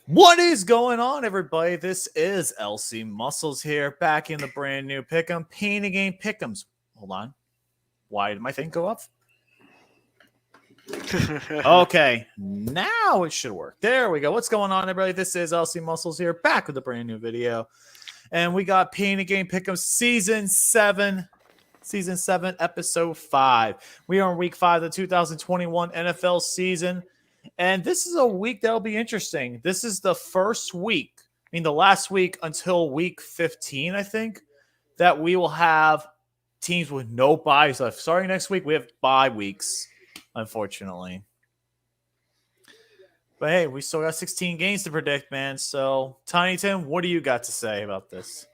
What is going on, everybody? This is LC Muscles here, back in the brand new Pick'em, Painting Game Pick'ems. Hold on. Why did my thing go up? Okay, now it should work. There we go. What's going on, everybody? This is LC Muscles here, back with a brand new video. And we got Painting Game Pick'em Season 7, Episode 5. We are in Week 5 of the 2021 NFL season. And this is a week that'll be interesting. This is the first week, the last week until week 15, I think, that we will have teams with no buys left. Starting next week, we have bye weeks, unfortunately. But hey, we still got 16 games to predict, man. So, Tiny Tim, what do you got to say about this?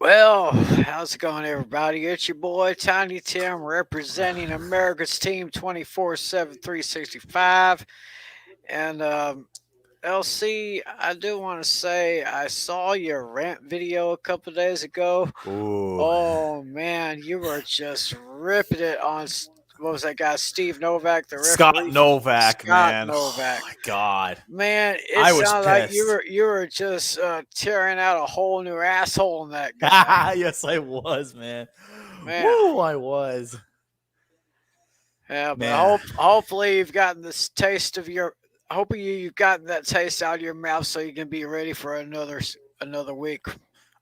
Well, how's it going, everybody? It's your boy, Tiny Tim, representing America's Team 24/7, 365. And LC, I do want to say I saw your rant video a couple of days ago. Ooh. Oh, man, you were just ripping it on, what was that guy, Steve Novak, the referee? Scott Novak, man. Novak. Oh, my God. Man, I it was sounded like pissed. you were just tearing out a whole new asshole in that guy. Yes, I was, man. Woo, I was. Yeah, Man. but hopefully you've gotten this taste of your. Hoping you've gotten that taste out of your mouth so you can be ready for another week.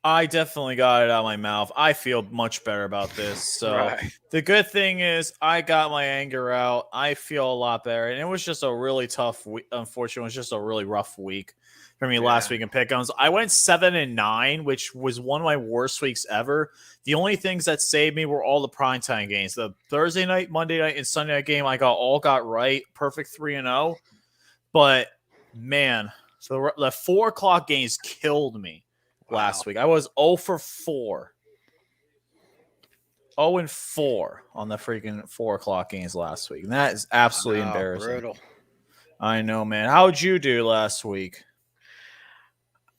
I definitely got it out of my mouth. I feel much better about this. So Right. The good thing is I got my anger out. I feel a lot better. And it was just a really tough week. Unfortunately, it was just a really rough week for me last week in pick'ems. I went 7-9, which was one of my worst weeks ever. The only things that saved me were all the primetime games. The Thursday night, Monday night, and Sunday night game I got right. Perfect 3-0. But, man, so the 4 o'clock games killed me. Last week. I was 0 for 4. 0-4 on the freaking 4 o'clock games last week. And that is absolutely embarrassing. Brutal. I know, man. How'd you do last week?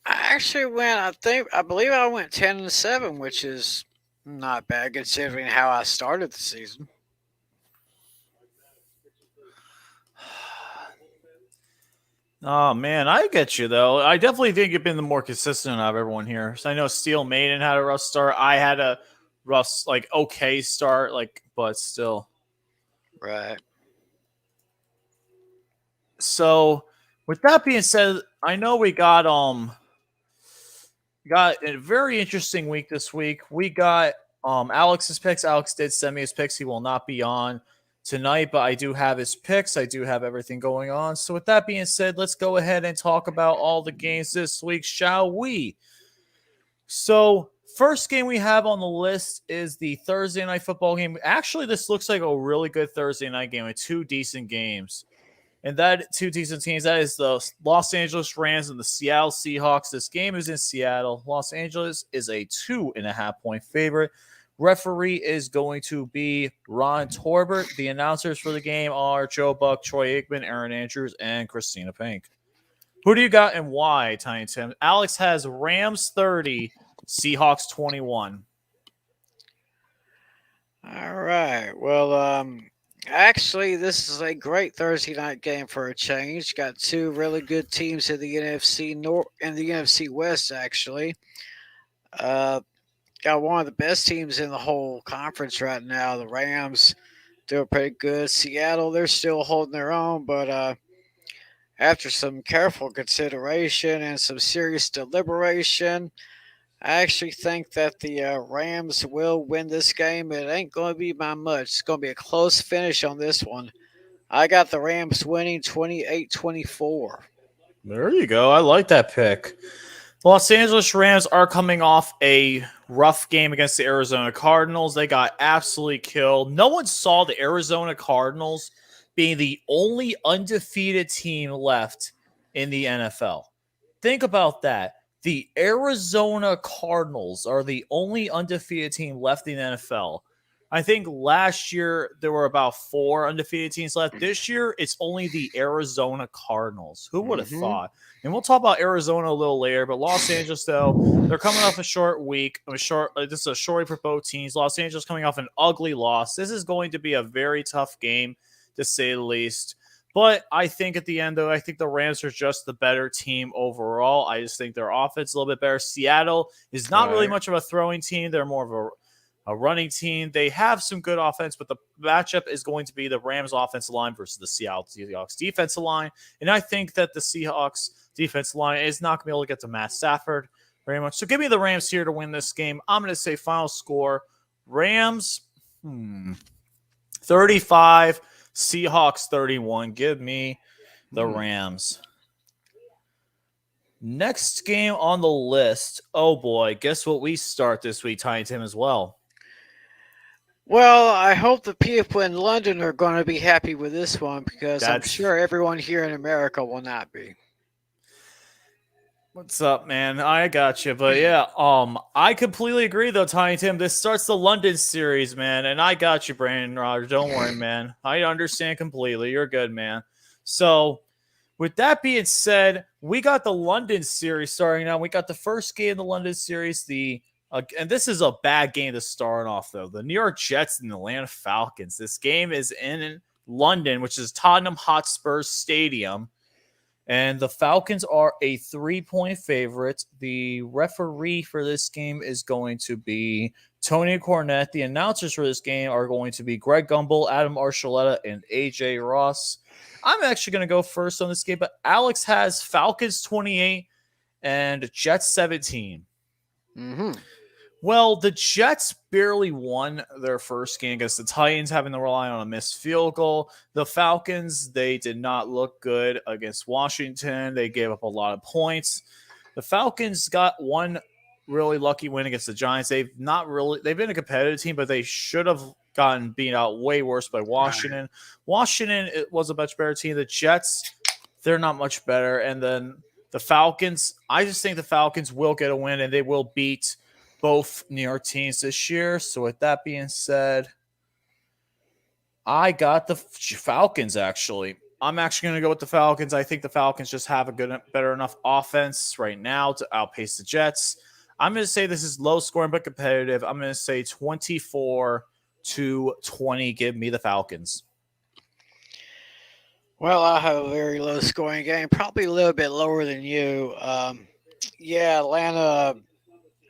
I actually went, I believe I went 10-7, which is not bad considering how I started the season. Oh, man, I get you, though. I definitely think you've been the more consistent out of everyone here. So I know Steel Maiden had a rough start. I had a rough, okay start, but still. Right. So, with that being said, I know we got a very interesting week this week. We got Alex's picks. Alex did send me his picks. He will not be on tonight, but I do have his picks. I do have everything going on. So with that being said, let's go ahead and talk about all the games this week, shall we? So first game we have on the list is the Thursday night football game. Actually, this looks like a really good Thursday night game with 2 decent games. And that 2 decent teams, that is the Los Angeles Rams and the Seattle Seahawks. This game is in Seattle. Los Angeles is a 2.5-point favorite. Referee is going to be Ron Torbert. The announcers for the game are Joe Buck, Troy Aikman, Aaron Andrews, and Christina Pink. Who do you got and why, Tiny Tim? Alex has Rams 30, Seahawks 21. All right. Well, actually, this is a great Thursday night game for a change. Got 2 really good teams in the NFC North and the NFC West, actually. Got one of the best teams in the whole conference right now. The Rams doing pretty good. Seattle, they're still holding their own, but after some careful consideration and some serious deliberation, I actually think that the Rams will win this game. It ain't going to be by much. It's going to be a close finish on this one. I got the Rams winning 28-24. There you go. I like that pick. Los Angeles Rams are coming off a rough game against the Arizona Cardinals. They got absolutely killed. No one saw the Arizona Cardinals being the only undefeated team left in the NFL. Think about that. The Arizona Cardinals are the only undefeated team left in the NFL. I think last year there were about 4 undefeated teams left. This year, it's only the Arizona Cardinals. Who would have thought? And we'll talk about Arizona a little later. But Los Angeles, though, they're coming off a short week. This is a short week for both teams. Los Angeles coming off an ugly loss. This is going to be a very tough game, to say the least. But I think at the end, though, I think the Rams are just the better team overall. I just think their offense is a little bit better. Seattle is not really Right. much of a throwing team. They're more of a running team. They have some good offense, but the matchup is going to be the Rams offensive line versus the Seattle Seahawks defensive line. And I think that the Seahawks defensive line is not going to be able to get to Matt Stafford very much. So give me the Rams here to win this game. I'm going to say final score Rams 35, Seahawks 31. Give me the Rams. Next game on the list. Oh boy, guess what we start this week, Tiny Tim, as well. Well, I hope the people in London are going to be happy with this one because I'm sure everyone here in America will not be. What's up, man? I got you. But yeah, I completely agree though, Tiny Tim. This starts the London series, man. And I got you, Brandon Rogers. Don't worry, man. I understand completely. You're good, man. So with that being said, we got the London series starting now. We got the first game of the London series, and this is a bad game to start off, though. The New York Jets and the Atlanta Falcons. This game is in London, which is Tottenham Hotspur Stadium. And the Falcons are a 3-point favorite. The referee for this game is going to be Tony Cornette. The announcers for this game are going to be Greg Gumbel, Adam Archuleta, and AJ Ross. I'm actually going to go first on this game, but Alex has Falcons 28 and Jets 17. Well, the Jets barely won their first game against the Titans, having to rely on a missed field goal. The Falcons, they did not look good against Washington. They gave up a lot of points. The Falcons got one really lucky win against the Giants. They've been a competitive team, but they should have gotten beat out way worse by Washington. Right. Washington, it was a much better team. The Jets, they're not much better. And then the Falcons, I just think the Falcons will get a win and they will beat both New York teams this year. So with that being said, I got the Falcons, actually. I'm actually going to go with the Falcons. I think the Falcons just have a better enough offense right now to outpace the Jets. I'm going to say this is low scoring but competitive. I'm going to say 24-20. Give me the Falcons. Well, I have a very low scoring game, probably a little bit lower than you. Atlanta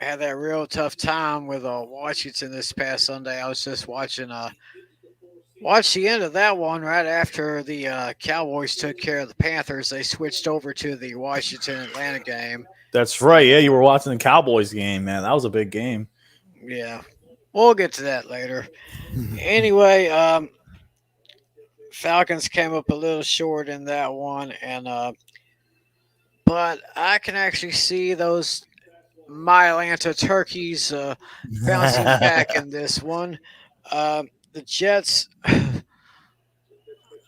had that real tough time with Washington this past Sunday. I was just watching watch the end of that one right after the Cowboys took care of the Panthers. They switched over to the Washington-Atlanta game. That's right. Yeah, you were watching the Cowboys game, man. That was a big game. Yeah. We'll get to that later. Anyway, Falcons came up a little short in that one, but I can actually see those my Atlanta Turkeys bouncing back in this one. The Jets,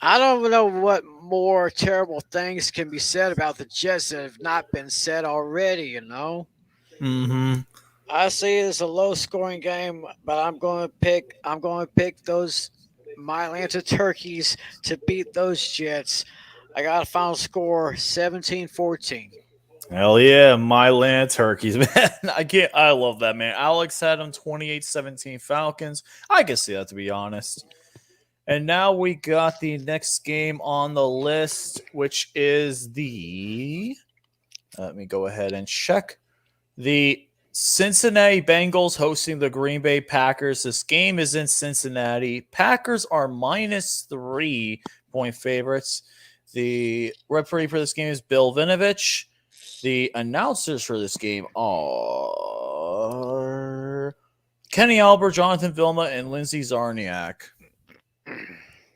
I don't know what more terrible things can be said about the Jets that have not been said already, you know? I see it as a low scoring game, but I'm going to pick those my Atlanta Turkeys to beat those Jets. I got a final score 17-14. Hell yeah, my land Turkeys, man. I love that, man. Alex had them 28-17 Falcons. I can see that, to be honest. And now we got the next game on the list, which is let me go ahead and check. The Cincinnati Bengals hosting the Green Bay Packers. This game is in Cincinnati. Packers are -3-point favorites. The referee for this game is Bill Vinovich. The announcers for this game are Kenny Albert, Jonathan Vilma, and Lindsey Zarniak.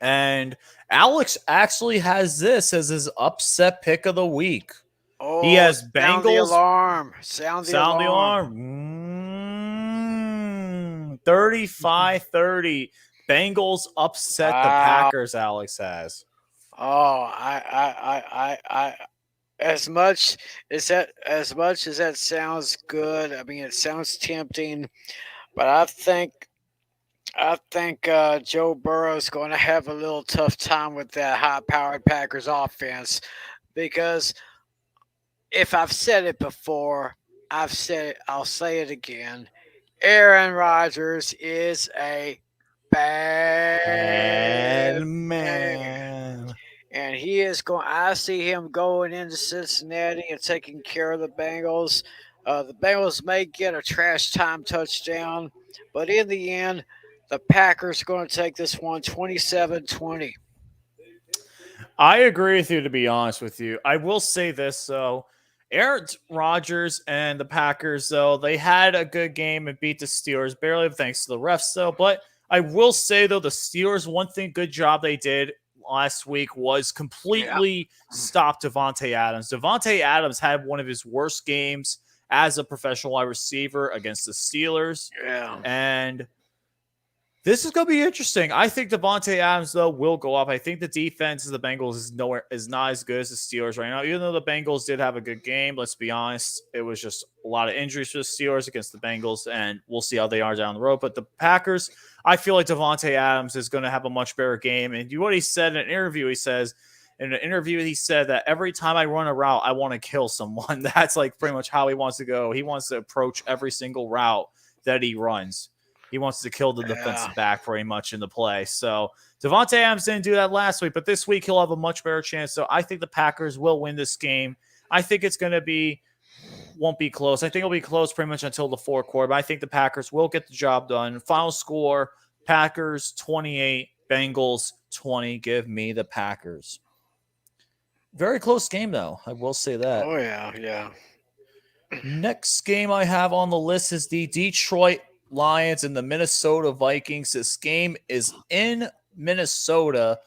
And Alex actually has this as his upset pick of the week. Oh, he has Bengals. Sound the alarm. Sound the alarm. 35-30. Bengals upset the Packers, Alex has. Oh, I as much as that sounds good, I mean, it sounds tempting, but I think Joe Burrow is going to have a little tough time with that high-powered Packers offense because if I've said it before, I've said it, I'll say it again. Aaron Rodgers is a bad man. and he is going. I see him going into Cincinnati and taking care of the Bengals. The Bengals may get a trash time touchdown, but in the end, the Packers are going to take this one 27-20. I agree with you, to be honest with you. I will say this, though. Aaron Rodgers and the Packers, though, they had a good game and beat the Steelers, barely thanks to the refs, though. But I will say, though, the Steelers, one thing, good job they did last week was Yeah, completely stop Devontae Adams. Devontae Adams had one of his worst games as a professional wide receiver against the Steelers. yeah, And this is going to be interesting. I think Devontae Adams, though, will go up. I think the defense of the Bengals is not as good as the Steelers right now. Even though the Bengals did have a good game, let's be honest, it was just a lot of injuries for the Steelers against the Bengals, and we'll see how they are down the road. But the Packers, I feel like Devontae Adams is going to have a much better game. And what he said in an interview, he said that every time I run a route, I want to kill someone. That's like pretty much how he wants to go. He wants to approach every single route that he runs. He wants to kill the defensive back pretty much in the play. So Devontae Adams didn't do that last week, but this week he'll have a much better chance. So I think the Packers will win this game. I think it's going to won't be close. I think it'll be close pretty much until the fourth quarter, but I think the Packers will get the job done. Final score, Packers 28, Bengals 20. Give me the Packers. Very close game, though. I will say that. oh yeah, yeah. Next game I have on the list is the Detroit Lions and the Minnesota Vikings. This game is in Minnesota.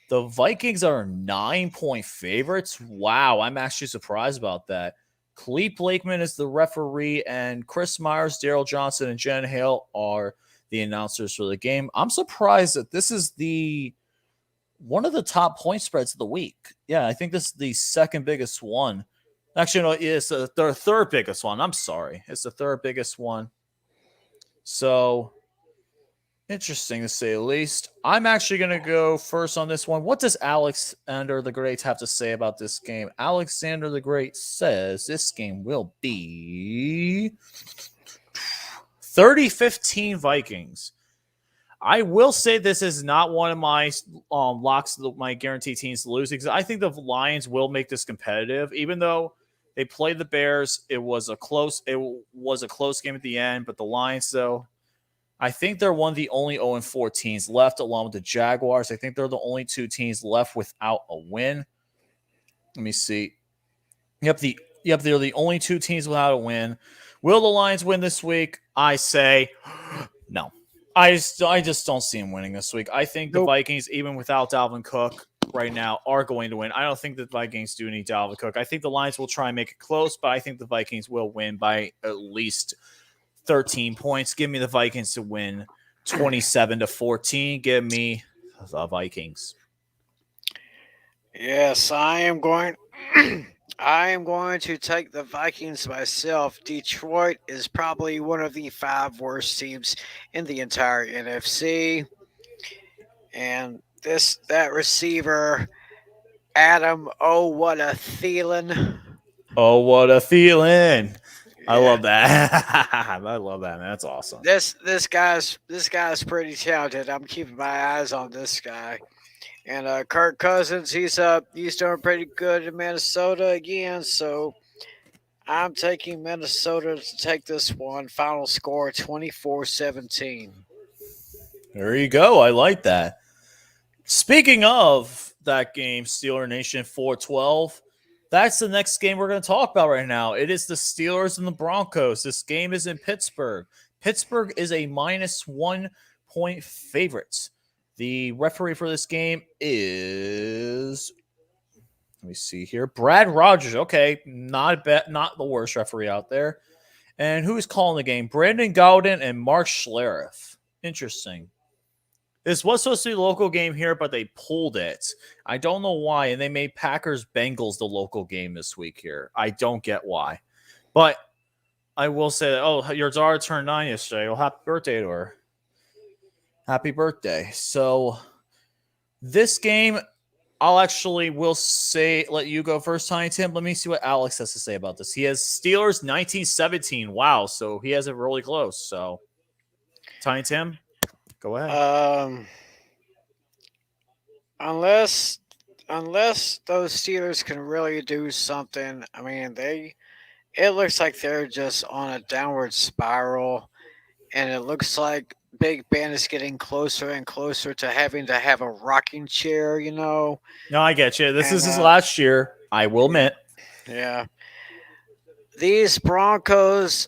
The Vikings are 9-point favorites. Wow, I'm actually surprised about that. Clete Blakeman is the referee, and Chris Myers, Daryl Johnson, and Jen Hale are the announcers for the game. I'm surprised that this is one of the top point spreads of the week. Yeah, I think this is the second biggest one. Actually, no, it's the third biggest one. I'm sorry. It's the third biggest one. So, interesting to say the least. I'm actually going to go first on this one. What does Alexander the Great have to say about this game? Alexander the Great says this game will be 30-15 Vikings. I will say this is not one of my locks, my guaranteed teams to lose, because I think the Lions will make this competitive, even though they played the Bears. It was a close game at the end, but the Lions, though, I think they're one of the only 0-4 teams left, along with the Jaguars. I think they're the only two teams left without a win. Let me see. Yep, they're the only two teams without a win. Will the Lions win this week? I say no. I just don't see them winning this week. I think the Vikings, even without Dalvin Cook right now, are going to win. I don't think the Vikings do need Dalvin Cook. I think the Lions will try and make it close, but I think the Vikings will win by at least 13 points. Give me the Vikings to win 27-14. Give me the Vikings. Yes, I am going. I am going to take the Vikings myself. Detroit is probably one of the 5 worst teams in the entire NFC. And that receiver, Adam, oh what a Thielen. Oh, what a feeling. I Yeah. love that. I love that, man. That's awesome. This guy's pretty talented. I'm keeping my eyes on this guy. And Kirk Cousins, he's doing pretty good in Minnesota again. So I'm taking Minnesota to take this one. Final score 24-17. There you go. I like that. Speaking of that game, Steeler Nation 412, that's the next game we're going to talk about right now. It is the Steelers and the Broncos. This game is in Pittsburgh. Pittsburgh is a -1 point favorite. The referee for this game is, let me see here, Brad Rogers. Okay, not the worst referee out there. And who is calling the game? Brandon Gowden and Mark Schlereth. Interesting. This was supposed to be a local game here, but they pulled it. I don't know why, and they made Packers-Bengals the local game this week here. I don't get why. But I will say that, your daughter turned 9 yesterday. Well, happy birthday to her. Happy birthday. So this game, I'll actually let you go first, Tiny Tim. Let me see what Alex has to say about this. He has Steelers 19-17. Wow. So he has it really close. So Tiny Tim, go ahead. Unless unless those Steelers can really do something, I mean, it looks like they're just on a downward spiral, and it looks like Big Ben is getting closer and closer to having to have a rocking chair, No, I get you. This And is his last year. I will admit. yeah, these Broncos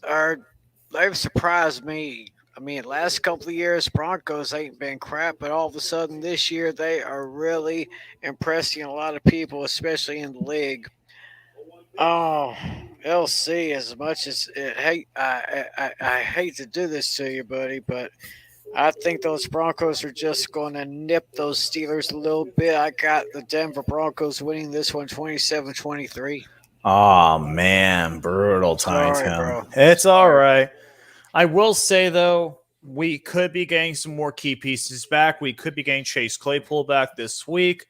they've surprised me. I mean, last couple of years, Broncos ain't been crap, but all of a sudden this year they are really impressing a lot of people, especially in the league. Oh, LC, as much as I hate to do this to you, buddy, but I think those Broncos are just going to nip those Steelers a little bit. I got the Denver Broncos winning this one 27-23. Oh man, brutal, Tiny Sorry, Tim. bro. It's all Sorry. right. I will say though, we could be getting some more key pieces back. We could be getting Chase Claypool back this week,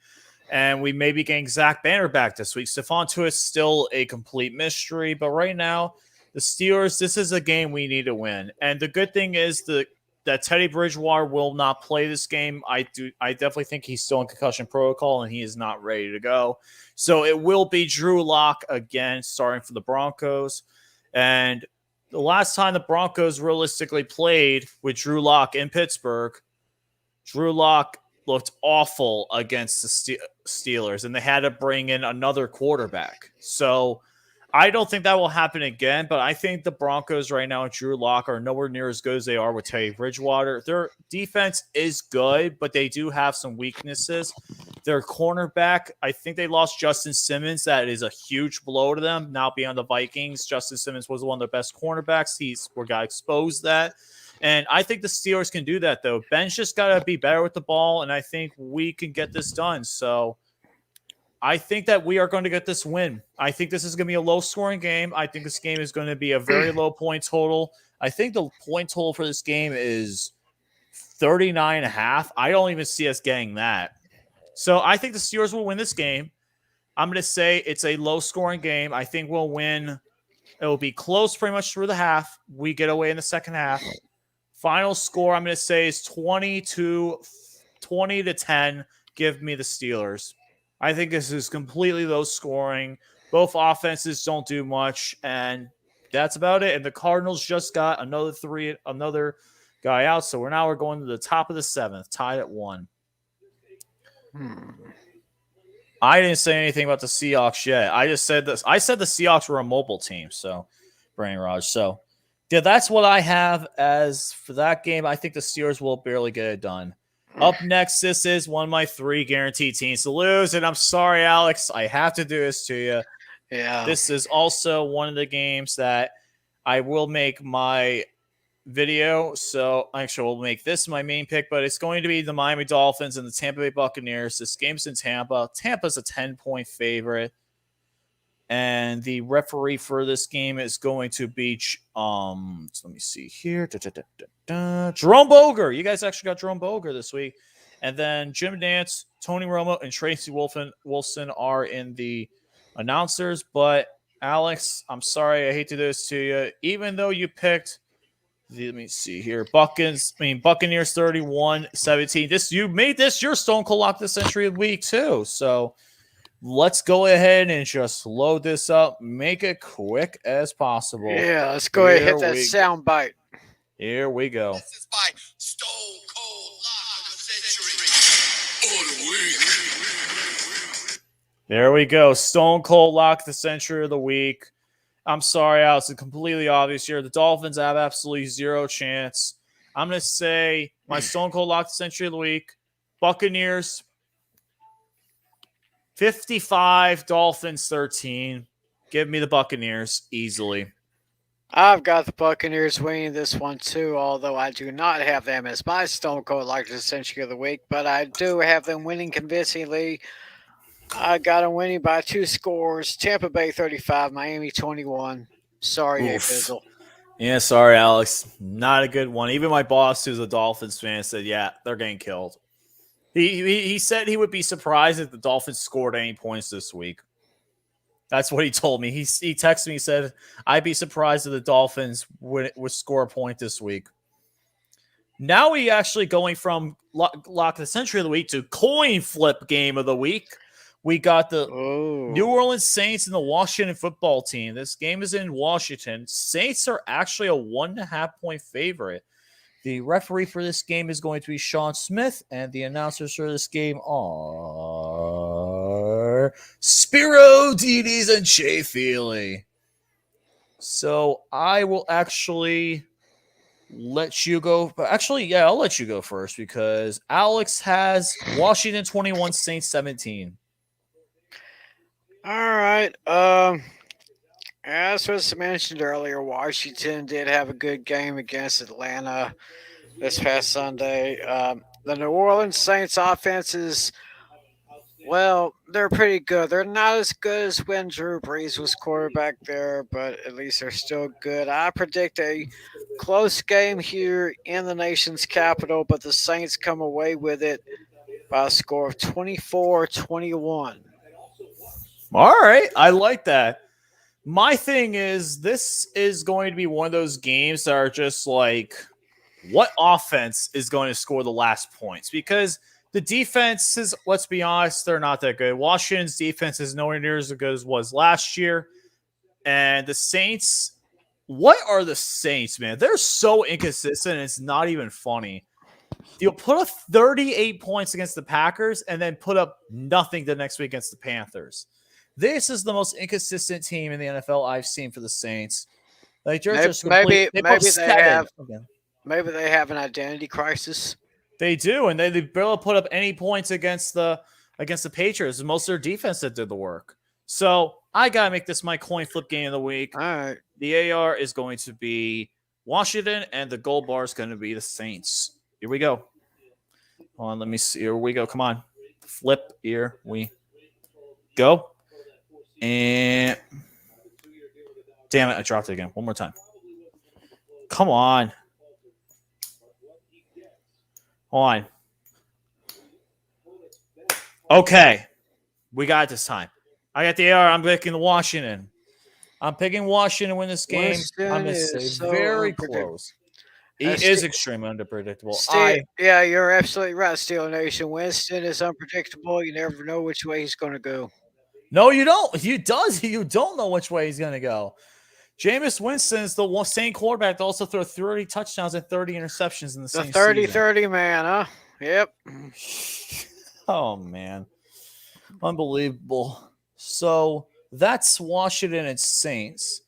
and we may be getting Zach Banner back this week. Stephon Tuitt is still a complete mystery, but right now, the Steelers, this is a game we need to win. And the good thing is that Teddy Bridgewater will not play this game. I definitely think he's still in concussion protocol and he is not ready to go. So it will be Drew Lock again starting for the Broncos. And the last time the Broncos realistically played with Drew Lock in Pittsburgh, Drew Lock looked awful against the Steelers, and they had to bring in another quarterback. So I don't think that will happen again, but I think the Broncos right now and Drew Lock are nowhere near as good as they are with Teddy Bridgewater. Their defense is good, but they do have some weaknesses. Their cornerback, I think they lost Justin Simmons. That is a huge blow to them. Now beyond the Vikings, Justin Simmons was one of their best cornerbacks. We got exposed that. And I think the Steelers can do that, though. Ben's just got to be better with the ball, and I think we can get this done. So I think that we are going to get this win. I think this is going to be a low-scoring game. I think this game is going to be a very low point total. I think the point total for this game is 39.5. I don't even see us getting that. So I think the Steelers will win this game. I'm going to say it's a low-scoring game. I think we'll win. It will be close pretty much through the half. We get away in the second half. Final score, I'm going to say, is 20 to 10. Give me the Steelers. I think this is completely low scoring. Both offenses don't do much, and that's about it. And the Cardinals just got another guy out. So we're going to the top of the seventh, tied at 1. I didn't say anything about the Seahawks yet. I just said this. I said the Seahawks were a mobile team. So, Brandon Raj. So, yeah, that's what I have as for that game. I think the Steelers will barely get it done. Up next, this is one of my 3 guaranteed teams to lose. And I'm sorry, Alex. I have to do this to you. Yeah. This is also one of the games that I will make my video. So actually, we'll make this my main pick, but it's going to be the Miami Dolphins and the Tampa Bay Buccaneers. This game's in Tampa. Tampa's a 10-point favorite. And the referee for this game is going to be, so let me see here. Jerome Boger. You guys actually got Jerome Boger this week. And then Jim Nance, Tony Romo, and Tracy Wilson are in the announcers. But Alex, I'm sorry, I hate to do this to you. Even though you picked, let me see here, Buccaneers 31-17. You made this your Stone Cold Lock of the Century week too. So let's go ahead and just load this up. Make it quick as possible. Yeah, let's go ahead and hit that sound bite. Here we go. This is my Stone Cold Lock of the Century. There we go. Stone Cold Lock of the Century of the week. I'm sorry, Alex. It's completely obvious here. The Dolphins have absolutely zero chance. I'm going to say my Stone Cold Lock of the Century of the week. Buccaneers 55, Dolphins 13. Give me the Buccaneers easily. I've got the Buccaneers winning this one too, although I do not have them as my Stone Cold Lock of the Century of the week, but I do have them winning convincingly. I got them winning by 2 scores. Tampa Bay 35, Miami 21. Sorry, Fizzle. Yeah, sorry, Alex. Not a good one. Even my boss, who's a Dolphins fan, said, yeah, they're getting killed. He said he would be surprised if the Dolphins scored any points this week. That's what he told me. He texted me, he said, I'd be surprised if the Dolphins would score a point this week. Now we actually going from Lock of the Century of the week to coin flip game of the week. We got the New Oh. Orleans Saints and the Washington football team. This game is in Washington. Saints are actually a 1.5 point favorite. The referee for this game is going to be Sean Smith, and the announcers for this game are Spiro Dedes and Shea Feely. So I will actually let you go. But actually, yeah, I'll let you go first because Alex has Washington 21, Saints 17. All right. As was mentioned earlier, Washington did have a good game against Atlanta this past Sunday. The New Orleans Saints offense is, well, they're pretty good. They're not as good as when Drew Brees was quarterback there, but at least they're still good. I predict a close game here in the nation's capital, but the Saints come away with it by a score of 24-21. All right. I like that. My thing is, this is going to be one of those games that are just like, what offense is going to score the last points? Because the defense is, let's be honest, they're not that good. Washington's defense is nowhere near as good as it was last year. And the Saints, what are the Saints, man? They're so inconsistent, it's not even funny. You'll put up 38 points against the Packers and then put up nothing the next week against the Panthers. This is the most inconsistent team in the NFL I've seen for the Saints. Like, they're just Maybe they have an identity crisis. They do, and they barely put up any points against the Patriots. Most of their defense that did the work. So I gotta make this my coin flip game of the week. All right. The AR is going to be Washington, and the gold bar is going to be the Saints. Here we go. Hold on, let me see. Here we go. Come on, flip. Here we go. And damn it, I dropped it again. One more time. Come on. Hold on. Okay. We got it this time. I got the AR. I'm picking the Washington. I'm picking Washington to win this game. Winston I'm going to is say so very unpredictable. close. He is extremely unpredictable. Yeah, you're absolutely right, Steel Nation. Winston is unpredictable. You never know which way he's going to go. No, you don't. You don't know which way he's going to go. Jameis Winston is the same quarterback that also threw 30 touchdowns and 30 interceptions in the same season. The 30-30 man, huh? Yep. Oh, man. Unbelievable. So that's Washington and Saints.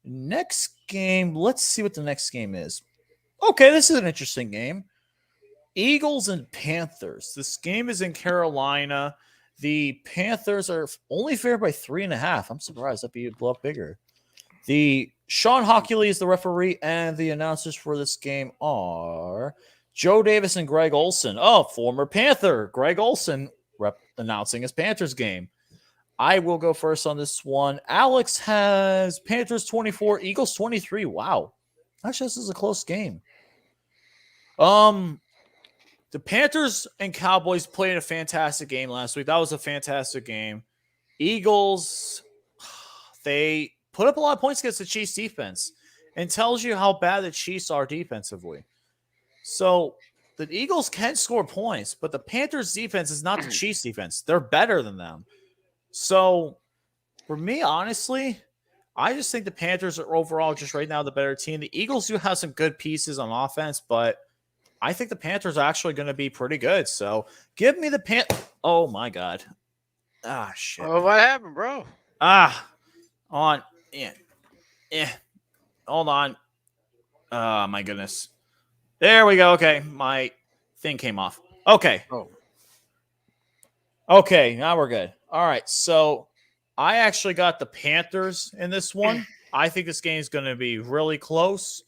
Next game, let's see what the next game is. Okay, this is an interesting game. Eagles and Panthers. This game is in Carolina. The Panthers are only favored by 3.5. I'm surprised. That'd be a lot bigger. The Sean Hockley is the referee, and the announcers for this game are Joe Davis and Greg Olson. Oh, former Panther Greg Olson announcing his Panthers game. I will go first on this one. Alex has Panthers 24, Eagles 23. Wow. Actually, this is a close game. The Panthers and Cowboys played a fantastic game last week. That was a fantastic game. Eagles, they put up a lot of points against the Chiefs defense and tells you how bad the Chiefs are defensively. So the Eagles can score points, but the Panthers defense is not the Chiefs defense. They're better than them. So for me, honestly, I just think the Panthers are overall just right now the better team. The Eagles do have some good pieces on offense, but I think the Panthers are actually going to be pretty good. So give me the Oh, my God. Ah, shit. Oh, what happened, bro? On. Yeah. Hold on. Oh, my goodness. There we go. Okay. My thing came off. Okay. Oh. Okay. Now we're good. All right. So I actually got the Panthers in this one. I think this game is going to be really close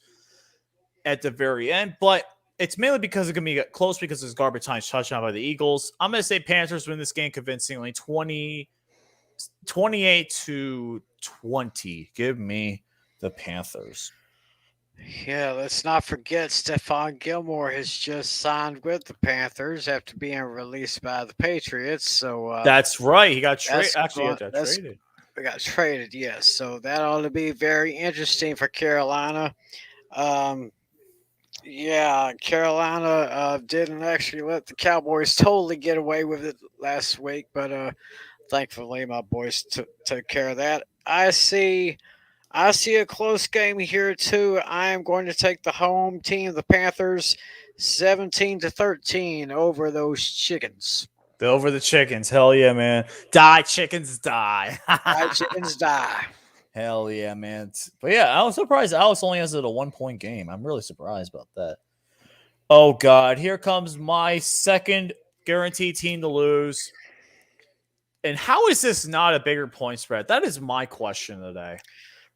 at the very end, but it's mainly because it's going to be close because it's garbage time touchdown by the Eagles. I'm going to say Panthers win this game convincingly 28-20. Give me the Panthers. Yeah, let's not forget Stephon Gilmore has just signed with the Panthers after being released by the Patriots. So that's right. He got traded. Actually, traded. We got traded, yes. So that ought to be very interesting for Carolina. Yeah, Carolina didn't actually let the Cowboys totally get away with it last week, but Thankfully, my boys took care of that. I see a close game here too. I am going to take the home team, the Panthers, 17-13 over those chickens. Over the chickens. Hell yeah, man. Die, chickens, die. Die chickens die. Hell yeah, man. But yeah, I was surprised Alex only has it a 1-point game. I'm really surprised about that. Oh, God. Here comes my second guaranteed team to lose. And how is this not a bigger point spread? That is my question today.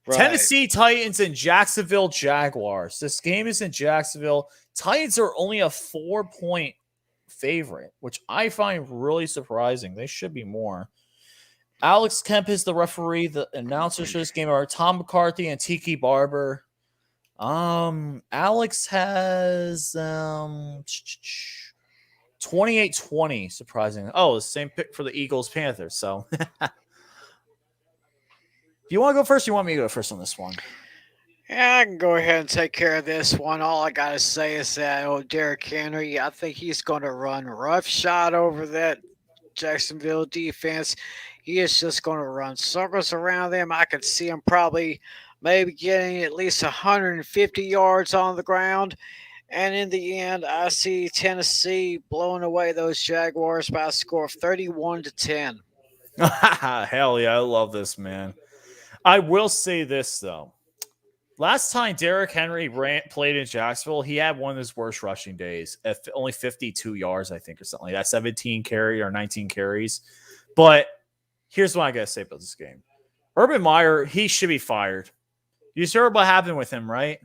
Right. Tennessee Titans and Jacksonville Jaguars. This game is in Jacksonville. Titans are only a 4-point favorite, which I find really surprising. They should be more. Alex Kemp is the referee. The announcers for this game are Tom McCarthy and Tiki Barber. Alex has 28-20, surprisingly. Oh, the same pick for the Eagles Panthers. So do you want to go first? Or you want me to go first on this one? Yeah, I can go ahead and take care of this one. All I got to say is that Derrick Henry, I think he's going to run roughshod over that Jacksonville defense. He is just going to run circles around them. I could see him probably maybe getting at least 150 yards on the ground. And in the end, I see Tennessee blowing away those Jaguars by a score of 31-10. Hell yeah, I love this, man. I will say this, though. Last time Derrick Henry played in Jacksonville, he had one of his worst rushing days at only 52 yards, I think, or something like that. 17 carry or 19 carries. But here's what I got to say about this game. Urban Meyer, he should be fired. You saw what happened with him, right?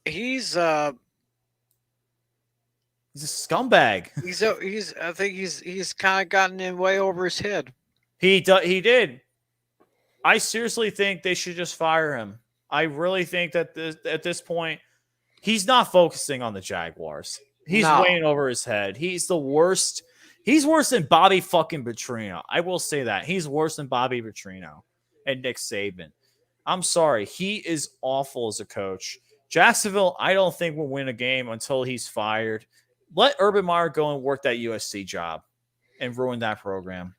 He's a scumbag. I think he's kind of gotten in way over his head. He did. I seriously think they should just fire him. I really think that at this point, he's not focusing on the Jaguars. He's weighing over his head. He's the worst. He's worse than Bobby fucking Petrino. I will say that. He's worse than Bobby Petrino and Nick Saban. I'm sorry. He is awful as a coach. Jacksonville, I don't think will win a game until he's fired. Let Urban Meyer go and work that USC job and ruin that program.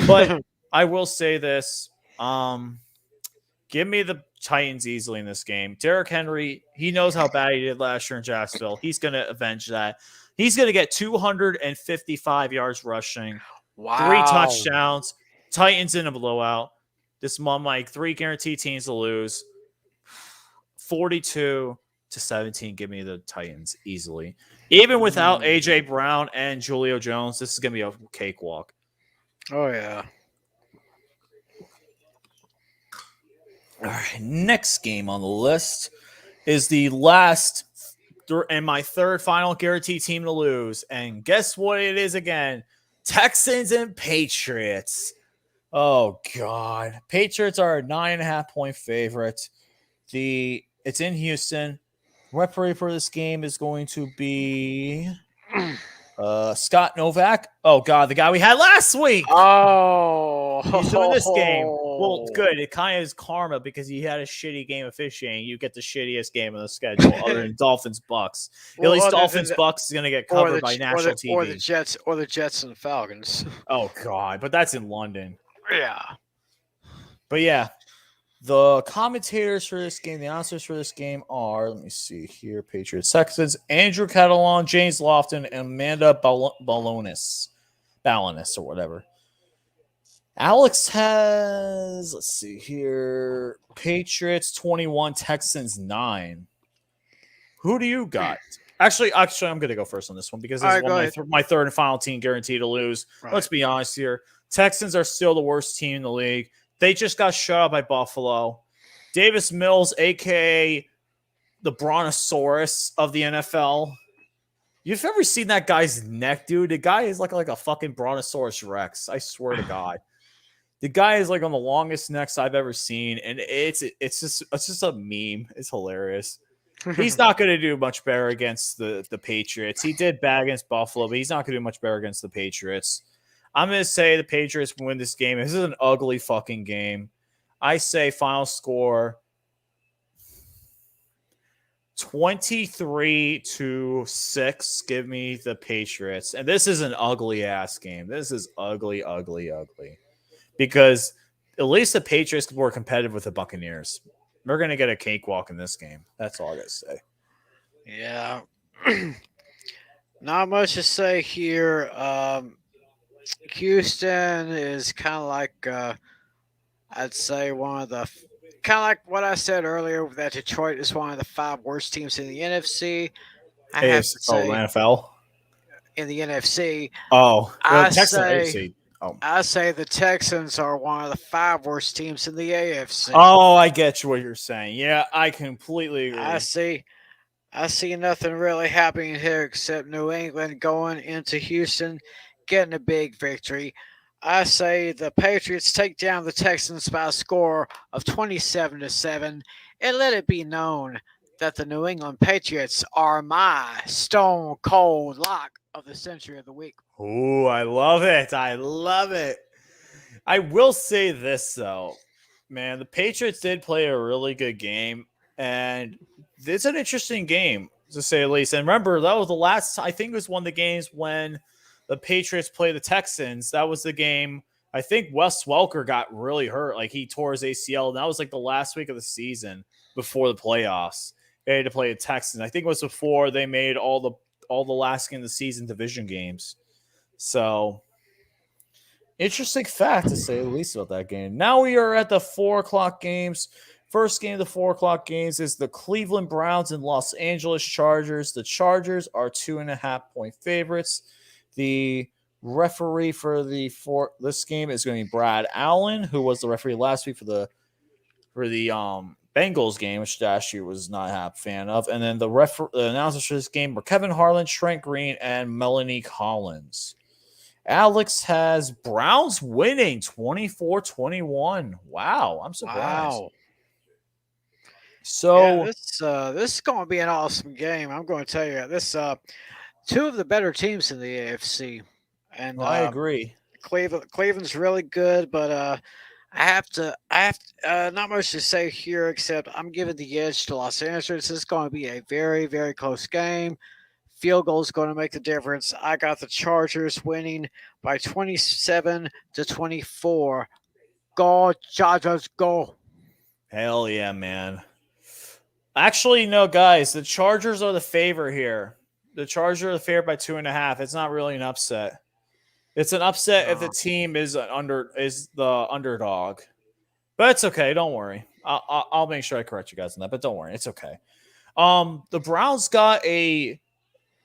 But I will say this. Give me the Titans easily in this game. Derrick Henry, he knows how bad he did last year in Jacksonville. He's going to avenge that. He's going to get 255 yards rushing. Wow. 3 touchdowns. Titans in a blowout. This month, like 3 guaranteed teams to lose. 42-17. Give me the Titans easily. Even without A.J. Brown and Julio Jones, this is going to be a cakewalk. Oh, yeah. All right, next game on the list is the last and my third final guaranteed team to lose. And guess what it is again? Texans and Patriots. Oh, God. Patriots are a 9.5-point favorite. It's in Houston. Referee for this game is going to be Scott Novak. Oh, God, the guy we had last week. Oh. He's doing this game. Well, good. It kind of is karma because he had a shitty game officiating. You get the shittiest game on the schedule other than Dolphins Bucks. At least Dolphins Bucks is going to get covered by national TV. Or the Jets and the Falcons. Oh, God. But that's in London. Yeah. But yeah, the commentators for this game, the announcers for this game are, let me see here, Patriots, Texans, Andrew Catalan, James Lofton, and Amanda Ballonis or whatever. Alex has, let's see here, Patriots 21, Texans 9. Who do you got? Actually, I'm going to go first on this one because this is my third and final team guaranteed to lose. Right. Let's be honest here. Texans are still the worst team in the league. They just got shut out by Buffalo. Davis Mills, a.k.a. the Brontosaurus of the NFL. You've ever seen that guy's neck, dude? The guy is like a fucking Brontosaurus Rex. I swear to God. The guy is like on the longest necks I've ever seen, and it's just a meme. It's hilarious. He's not going to do much better against the Patriots. He did bad against Buffalo, but he's not going to do much better against the Patriots. I'm going to say the Patriots win this game. This is an ugly fucking game. I say final score 23-6. Give me the Patriots. And this is an ugly ass game. This is ugly, ugly, ugly. Because at least the Patriots were competitive with the Buccaneers. We're going to get a cakewalk in this game. That's all I got to say. Yeah. Not much to say here. Houston is kind of like, I'd say, one of the kind of like what I said earlier that Detroit is one of the 5 worst teams in the NFC. I have to Oh, say NFL? in the NFC. Oh, I Texas say AFC. Oh. I say the Texans are one of the 5 worst teams in the AFC. Oh, I get you what you're saying. Yeah, I completely agree. I see nothing really happening here except New England going into Houston, getting a big victory. I say the Patriots take down the Texans by a score of 27-7, and let it be known that the New England Patriots are my stone cold lock of the century of the week. Oh, I love it. I love it. I will say this, though. Man, the Patriots did play a really good game, and it's an interesting game, to say the least. And remember, that was the last, I think it was one of the games when the Patriots played the Texans. That was the game. I think Wes Welker got really hurt. Like, he tore his ACL, and that was like the last week of the season before the playoffs. They had to play the Texans. I think it was before they made all the last game of the season division games. So, interesting fact to say the least about that game. Now we are at the 4 o'clock games. First game of the 4 o'clock games is the Cleveland Browns and Los Angeles Chargers. The Chargers are 2.5-point favorites. The referee for this game is going to be Brad Allen, who was the referee last week for the Bengals game, which last year was not a fan of. And then the announcers for this game were Kevin Harlan, Trent Green, and Melanie Collins. Alex has Browns winning 24-21. Wow, I'm surprised. Wow. So this is going to be an awesome game. I'm going to tell you this. 2 of the better teams in the AFC, and I agree. Cleveland's really good, but I have not much to say here except I'm giving the edge to Los Angeles. This is going to be a very, very close game. Field goal is going to make the difference. I got the Chargers winning by 27-24. Go Chargers, go! Hell yeah, man. Actually, no, guys, the Chargers are the favorite here. The Chargers are the favorite by 2.5. It's not really an upset. It's an upset if the team is the underdog. But it's okay. Don't worry. I'll make sure I correct you guys on that. But don't worry, it's okay. The Browns got a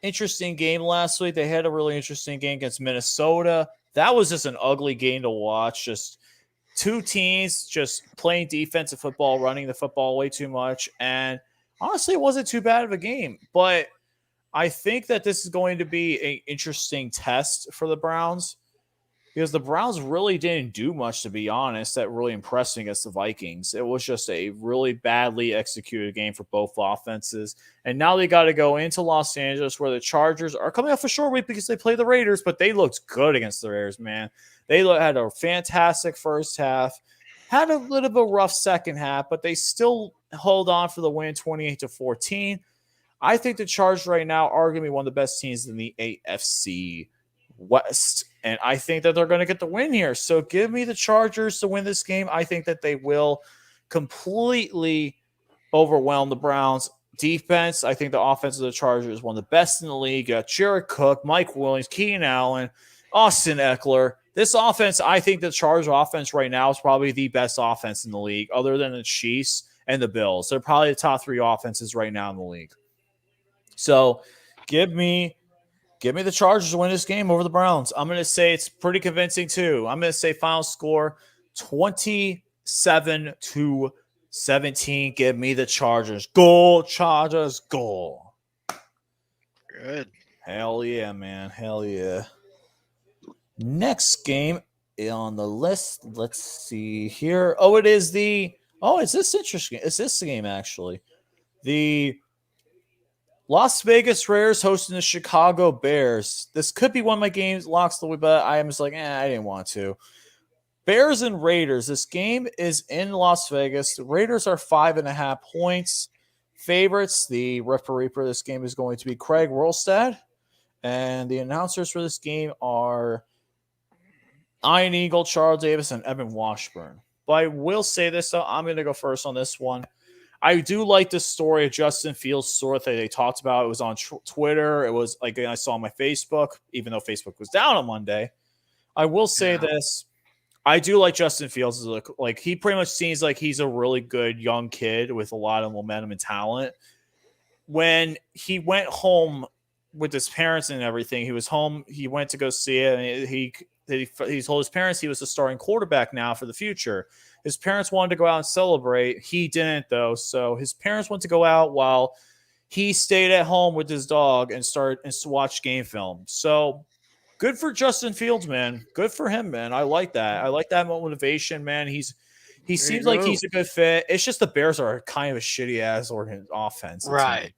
interesting game last week. They had a really interesting game against Minnesota. That was just an ugly game to watch. Just 2 teams just playing defensive football, running the football way too much. And honestly, it wasn't too bad of a game. But I think that this is going to be an interesting test for the Browns because the Browns really didn't do much, to be honest, that really impressed me against the Vikings. It was just a really badly executed game for both offenses. And now they got to go into Los Angeles where the Chargers are coming off a short week because they play the Raiders, but they looked good against the Raiders, man. They had a fantastic first half, had a little bit of a rough second half, but they still hold on for the win 28-14. I think the Chargers right now are going to be one of the best teams in the AFC West. And I think that they're going to get the win here. So give me the Chargers to win this game. I think that they will completely overwhelm the Browns. Defense, I think the offense of the Chargers is one of the best in the league. You got Jared Cook, Mike Williams, Keenan Allen, Austin Eckler. This offense, I think the Chargers offense right now is probably the best offense in the league, other than the Chiefs and the Bills. They're probably the top 3 offenses right now in the league. So give me the Chargers to win this game over the Browns. I'm going to say it's pretty convincing too. I'm going to say final score 27-17. Give me the Chargers. Go Chargers, go. Good. Hell yeah, man. Hell yeah. Next game on the list. Let's see here. Is this interesting? Is this the game actually? The Las Vegas Raiders hosting the Chicago Bears. This could be one of my games locks the way, but I am just like, I didn't want to. Bears and Raiders. This game is in Las Vegas. The Raiders are 5.5 points. favorites. The referee for this game is going to be Craig Rolstad, and the announcers for this game are Ian Eagle, Charles Davis, and Evan Washburn. But I will say this, though. I'm going to go first on this one. I do like the story of Justin Fields' story that they talked about. It was on Twitter. It was like I saw on my Facebook, even though Facebook was down on Monday. I will say this. I do like Justin Fields. Like he pretty much seems like he's a really good young kid with a lot of momentum and talent. When he went home with his parents and everything, he was home. He went to go see it, and he told his parents he was the starting quarterback now for the future. His parents wanted to go out and celebrate. He didn't, though. So his parents went to go out while he stayed at home with his dog and watched game film. So good for Justin Fields, man. Good for him, man. I like that. I like that motivation, man. He seems like he's a good fit. It's just the Bears are kind of a shitty ass offense, Right?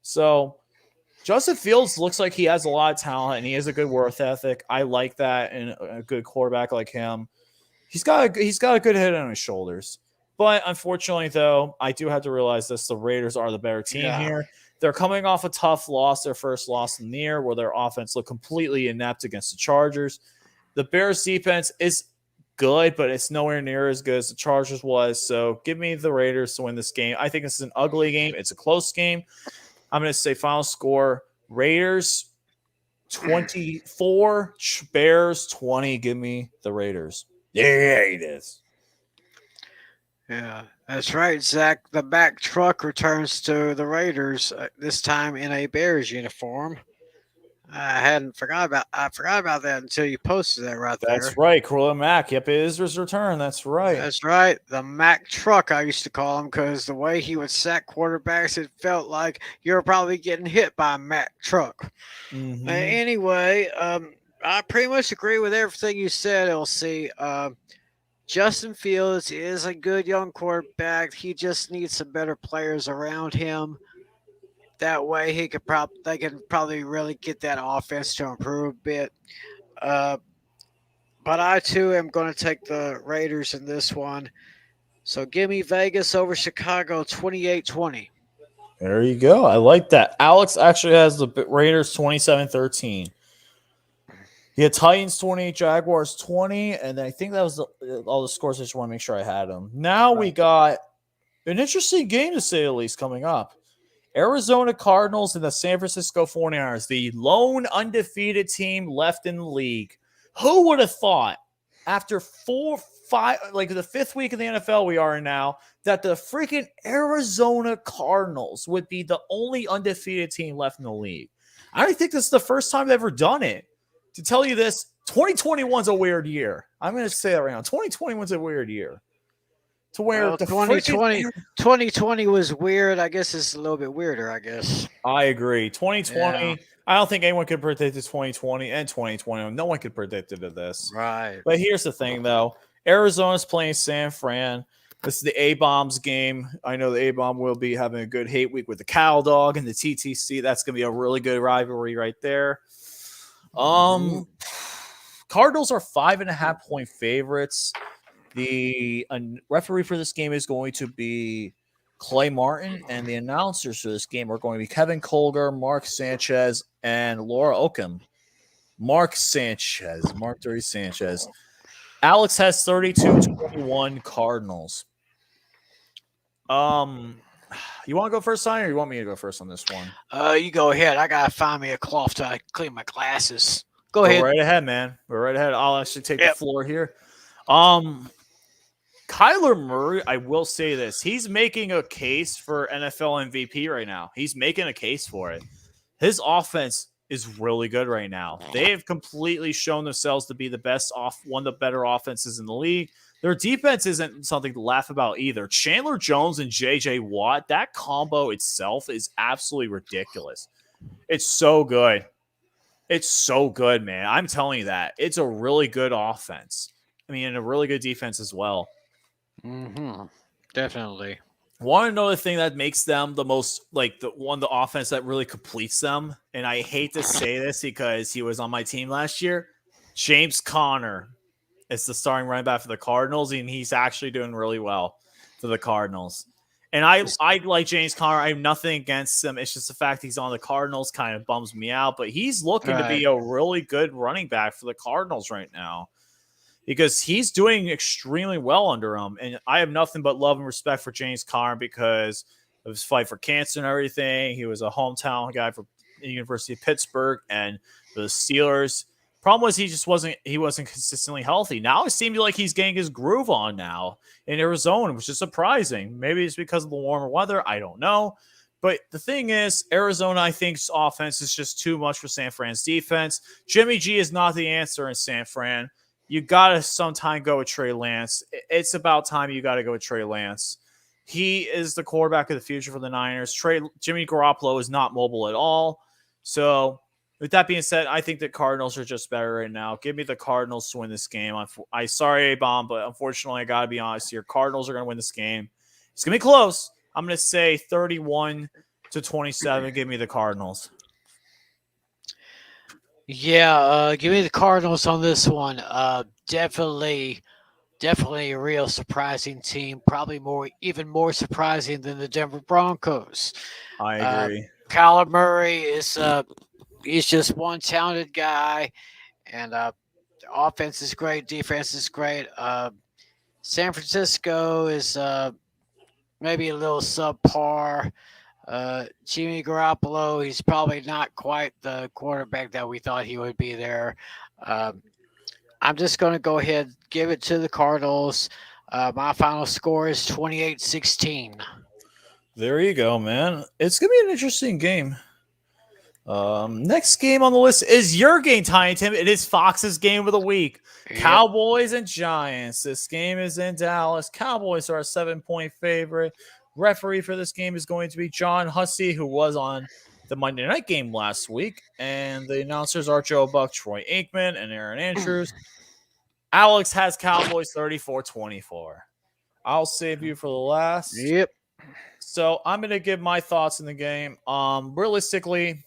So Justin Fields looks like he has a lot of talent and he has a good work ethic. I like that in a good quarterback like him. He's got a good head on his shoulders. But unfortunately, though, I do have to realize this: the Raiders are the better team here. They're coming off a tough loss, their first loss in the year, where their offense looked completely inept against the Chargers. The Bears' defense is good, but it's nowhere near as good as the Chargers was. So give me the Raiders to win this game. I think this is an ugly game. It's a close game. I'm going to say final score: Raiders 24, Bears 20. Give me the Raiders. Yeah, it is. Yeah, that's right, Zach. The Mack truck returns to the Raiders, this time in a Bears uniform. I forgot about that until you posted that right there. That's right, Khalil Mack. Yep, it is his return. That's right. That's right. The Mack truck, I used to call him, because the way he would sack quarterbacks, it felt like you were probably getting hit by a Mack truck. Mm-hmm. Anyway, I pretty much agree with everything you said, LC. Justin Fields is a good young quarterback. He just needs some better players around him. That way, they can probably really get that offense to improve a bit. But I too am going to take the Raiders in this one. So give me Vegas over Chicago 28-20. There you go. I like that. Alex actually has the Raiders 27-13. He had Titans 20, Jaguars 20, and I think that was all the scores. I just want to make sure I had them. Now we got an interesting game, to say the least, coming up. Arizona Cardinals and the San Francisco 49ers, the lone undefeated team left in the league. Who would have thought after 5, like the 5th week of the NFL we are in now, that the freaking Arizona Cardinals would be the only undefeated team left in the league? I don't think this is the first time they've ever done it. To tell you this, 2021 is a weird year. I'm going to say that right now. 2021 is a weird year. To where 2020 was weird. I guess it's a little bit weirder, I guess. I agree. 2020, I don't think anyone could predict 2020 and 2021. No one could predict this. Right. But here's the thing, though. Arizona's playing San Fran. This is the A-Bombs game. I know the A-Bomb will be having a good hate week with the Cow Dog and the TTC. That's going to be a really good rivalry right there. Cardinals are 5.5-point favorites. The referee for this game is going to be Clay Martin, and the announcers for this game are going to be Kevin Colger, Mark Sanchez, and Laura Oakham. Mark Dirty Sanchez. Alex has 32-21 Cardinals. You want to go first, Simon, or you want me to go first on this one? You go ahead. I gotta find me a cloth to clean my glasses. Go ahead. Right ahead, man. Go right ahead. I'll actually take the floor here. Kyler Murray, I will say this. He's making a case for NFL MVP right now. He's making a case for it. His offense is really good right now. They have completely shown themselves to be one of the better offenses in the league. Their defense isn't something to laugh about either. Chandler Jones and J.J. Watt, that combo itself is absolutely ridiculous. It's so good. It's so good, man. I'm telling you that. It's a really good offense. I mean, and a really good defense as well. Mm-hmm. Definitely. Want to know the thing that makes them the most, like the offense that really completes them? And I hate to say this because he was on my team last year. James Conner is the starting running back for the Cardinals, and he's actually doing really well for the Cardinals. And I like James Conner. I have nothing against him. It's just the fact he's on the Cardinals kind of bums me out. But he's looking to be a really good running back for the Cardinals right now because he's doing extremely well under him. And I have nothing but love and respect for James Conner because of his fight for cancer and everything. He was a hometown guy for the University of Pittsburgh and the Steelers. Problem was he wasn't consistently healthy. Now it seems like he's getting his groove on now in Arizona, which is surprising. Maybe it's because of the warmer weather. I don't know. But the thing is, Arizona, I think's offense is just too much for San Fran's defense. Jimmy G is not the answer in San Fran. You got to sometime go with Trey Lance. It's about time you got to go with Trey Lance. He is the quarterback of the future for the Niners. Jimmy Garoppolo is not mobile at all. So with that being said, I think the Cardinals are just better right now. Give me the Cardinals to win this game. I'm sorry, A-Bomb, but unfortunately, I got to be honest here. Cardinals are going to win this game. It's going to be close. I'm going to say 31-27. Give me the Cardinals. Yeah, give me the Cardinals on this one. Definitely a real surprising team. Probably even more surprising than the Denver Broncos. I agree. Kyler Murray is he's just one talented guy, and the offense is great, defense is great. San Francisco is maybe a little subpar. Jimmy Garoppolo, he's probably not quite the quarterback that we thought he would be there. I'm just going to go ahead, give it to the Cardinals. My final score is 28-16. There you go, man. It's going to be an interesting game. Next game on the list is your game, Tiny Tim. It is Fox's game of the week. Yep. Cowboys and Giants. This game is in Dallas. Cowboys are a 7-point favorite. Referee for this game is going to be John Hussey, who was on the Monday night game last week. And the announcers are Joe Buck, Troy Aikman, and Aaron Andrews. Alex has Cowboys 34-24. I'll save you for the last. Yep. So I'm going to give my thoughts in the game. Realistically,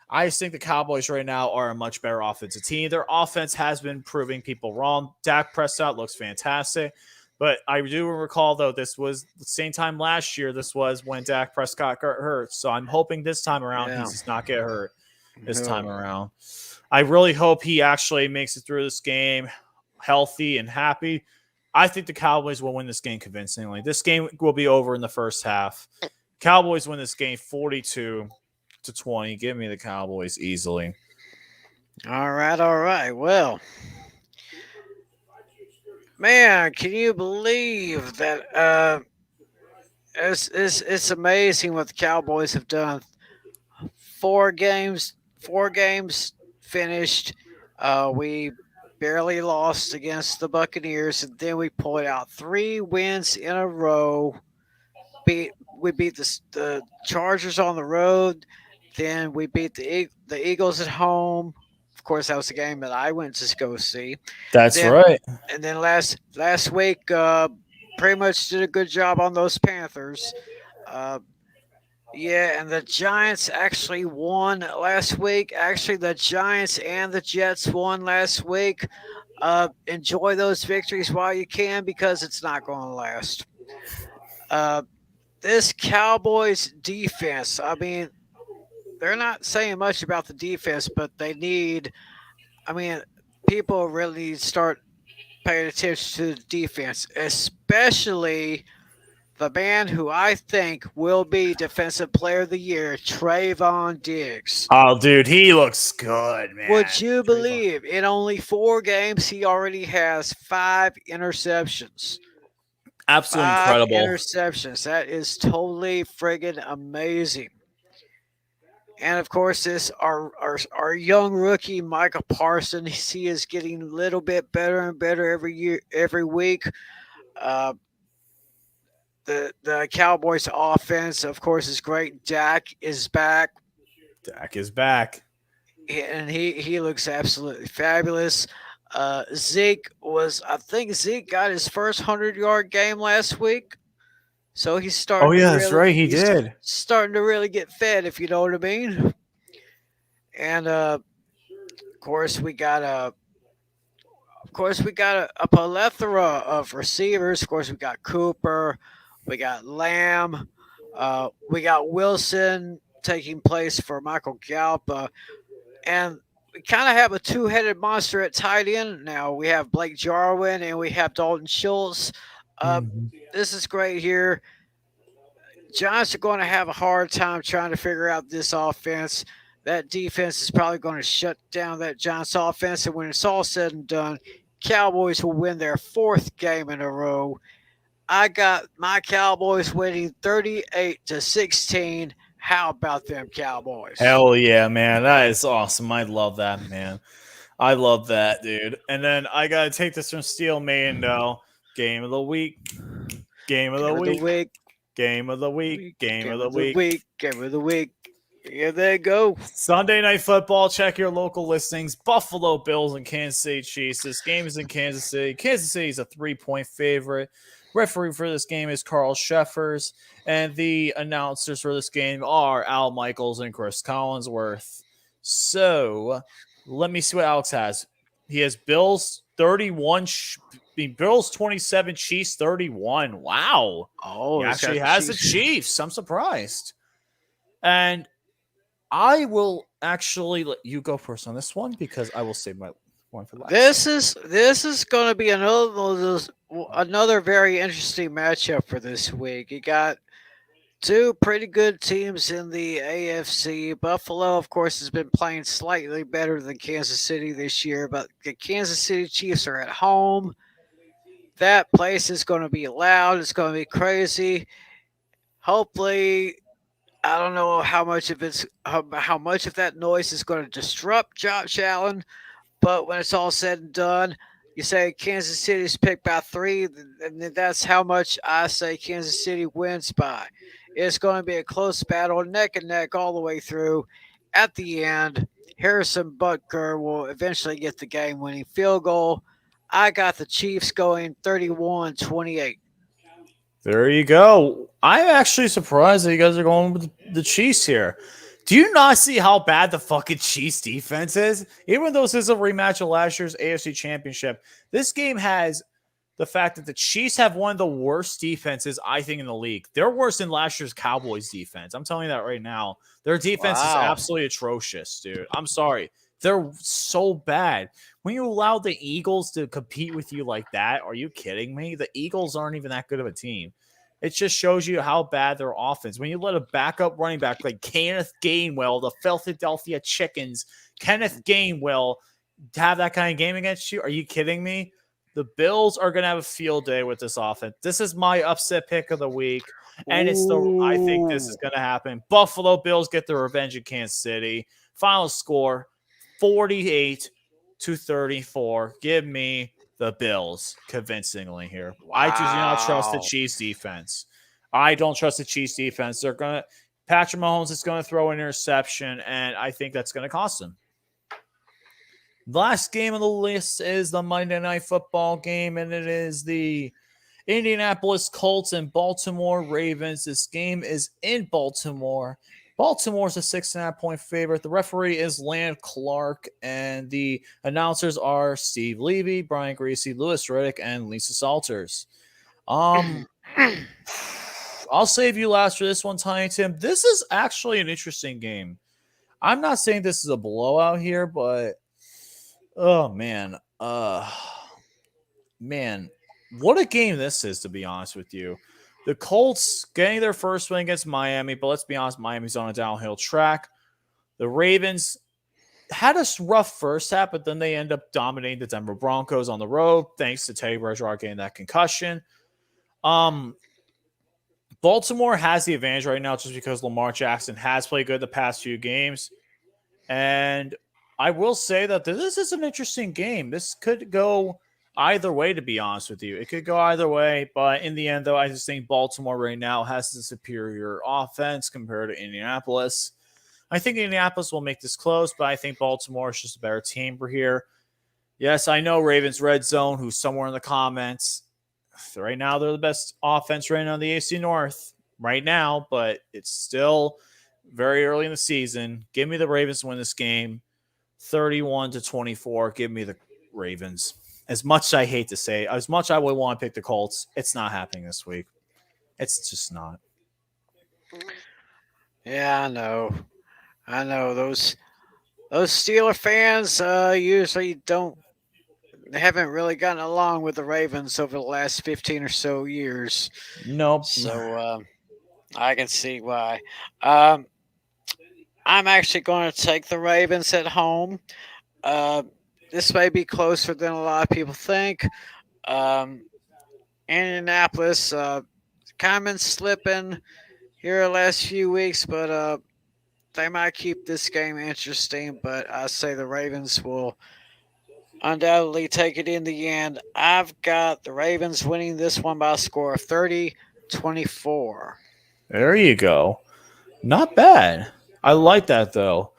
I just think the Cowboys right now are a much better offensive team. Their offense has been proving people wrong. Dak Prescott looks fantastic. But I do recall, though, this was the same time last year. This was when Dak Prescott got hurt. So I'm hoping this time around he does not get hurt this time around. I really hope he actually makes it through this game healthy and happy. I think the Cowboys will win this game convincingly. This game will be over in the first half. Cowboys win this game 42-20. Give me the Cowboys easily. All right. Well, man, can you believe that? It's amazing what the Cowboys have done. Four games finished. We barely lost against the Buccaneers, and then we pulled out 3 wins in a row. We beat the Chargers on the road. Then we beat the Eagles at home. Of course, that was the game that I went to go see. That's right. And then last week, pretty much did a good job on those Panthers. Yeah, and the Giants actually won last week. Actually, the Giants and the Jets won last week. Enjoy those victories while you can because it's not going to last. This Cowboys defense, I mean, they're not saying much about the defense, but people really need to start paying attention to the defense, especially the man who I think will be Defensive Player of the Year, Trayvon Diggs. Oh, dude, he looks good, man. Would you believe in only 4 games he already has 5 interceptions? Absolutely incredible. 5 interceptions. That is totally friggin' amazing. And of course, our young rookie Micah Parsons, he is getting a little bit better and better every week. The Cowboys offense, of course, is great. Dak is back. And he looks absolutely fabulous. Zeke got his first 100-yard game last week. So he's starting. Oh yeah, that's right. He did. Starting to really get fed, if you know what I mean. And of course we got a plethora of receivers. Of course we got Cooper, We got Lamb. We got Wilson taking place for Michael Gallup. And we kind of have a two-headed monster at tight end now. We have Blake Jarwin and we have Dalton Schultz. Uh, Mhm. this is great here. Giants are going to have a hard time trying to figure out this offense. That defense is probably going to shut down that Giants offense. And when it's all said and done, Cowboys will win their fourth game in a row. I got my Cowboys winning 38-16. How about them Cowboys? Hell yeah, man. That is awesome. I love that, man. I love that, dude. And then I got to take this from Steel Mando. Game of the week. Game of Game the of the week. week. Game of the week. Game of the week. Game of the week. Here they go. Sunday Night Football. Check your local listings. Buffalo Bills and Kansas City Chiefs. This game is in Kansas City. Kansas City is a 3-point favorite. Referee for this game is Carl Sheffers. And the announcers for this game are Al Michaels and Chris Collinsworth. So let me see what Alex has. He has Bills 31, Bills 27, Chiefs 31. Wow. Oh, He he's actually got has the Chiefs. I'm surprised. And I will actually let you go first on this one because I will save my one for last. This is going to be another very interesting matchup for this week. You got two pretty good teams in the AFC. Buffalo, of course, has been playing slightly better than Kansas City this year, but the Kansas City Chiefs are at home. That place is going to be loud. It's going to be crazy. Hopefully, I don't know how much of that noise is going to disrupt Josh Allen. But when it's all said and done, you say Kansas City's picked by 3, and that's how much I say Kansas City wins by. It's going to be a close battle, neck and neck all the way through. At the end, Harrison Butker will eventually get the game-winning field goal. I got the Chiefs going 31-28. There you go. I'm actually surprised that you guys are going with the Chiefs here. Do you not see how bad the fucking Chiefs defense is? Even though this is a rematch of last year's AFC Championship, this game has the fact that the Chiefs have one of the worst defenses, I think, in the league. They're worse than last year's Cowboys defense. I'm telling you that right now. Their defense is absolutely atrocious, dude. I'm sorry. They're so bad. When you allow the Eagles to compete with you like that, are you kidding me? The Eagles aren't even that good of a team. It just shows you how bad their offense. When you let a backup running back like Kenneth Gainwell, the Philadelphia Chickens, Kenneth Gainwell, have that kind of game against you, are you kidding me? The Bills are going to have a field day with this offense. This is my upset pick of the week, and I think this is going to happen. Buffalo Bills get their revenge in Kansas City. Final score, 48-34. Give me the Bills convincingly here. Wow. I do not trust the Chiefs defense. I don't trust the Chiefs defense. Patrick Mahomes is going to throw an interception, and I think that's going to cost them. The last game of the list is the Monday Night Football game, and it is the Indianapolis Colts and Baltimore Ravens. This game is in Baltimore. Baltimore's a 6.5-point favorite. The referee is Land Clark, and the announcers are Steve Levy, Brian Greasy, Louis Riddick, and Lisa Salters. I'll save you last for this one, Tiny Tim. This is actually an interesting game. I'm not saying this is a blowout here, but oh man, what a game this is, to be honest with you. The Colts getting their first win against Miami, but let's be honest, Miami's on a downhill track. The Ravens had a rough first half, but then they end up dominating the Denver Broncos on the road, thanks to Teddy Bridgewater getting that concussion. Baltimore has the advantage right now just because Lamar Jackson has played good the past few games. And I will say that this is an interesting game. This could go either way, to be honest with you. It could go either way, but in the end, though, I just think Baltimore right now has the superior offense compared to Indianapolis. I think Indianapolis will make this close, but I think Baltimore is just a better team for here. Yes, I know Ravens Red Zone, who's somewhere in the comments. Right now, they're the best offense right now in the AFC North right now, but it's still very early in the season. Give me the Ravens to win this game. 31-24. Give me the Ravens. As much as I hate to say, as much I would want to pick the Colts, it's not happening this week. It's just not. Yeah, I know. Those Steeler fans usually haven't really gotten along with the Ravens over the last 15 or so years. Nope. So I can see why. Um, I'm actually going to take the Ravens at home. Uh, this may be closer than a lot of people think. Um, Indianapolis kind of been slipping here the last few weeks, but they might keep this game interesting. But I say the Ravens will undoubtedly take it in the end. I've got the Ravens winning this one by a score of 30-24. There you go. Not bad. I like that though.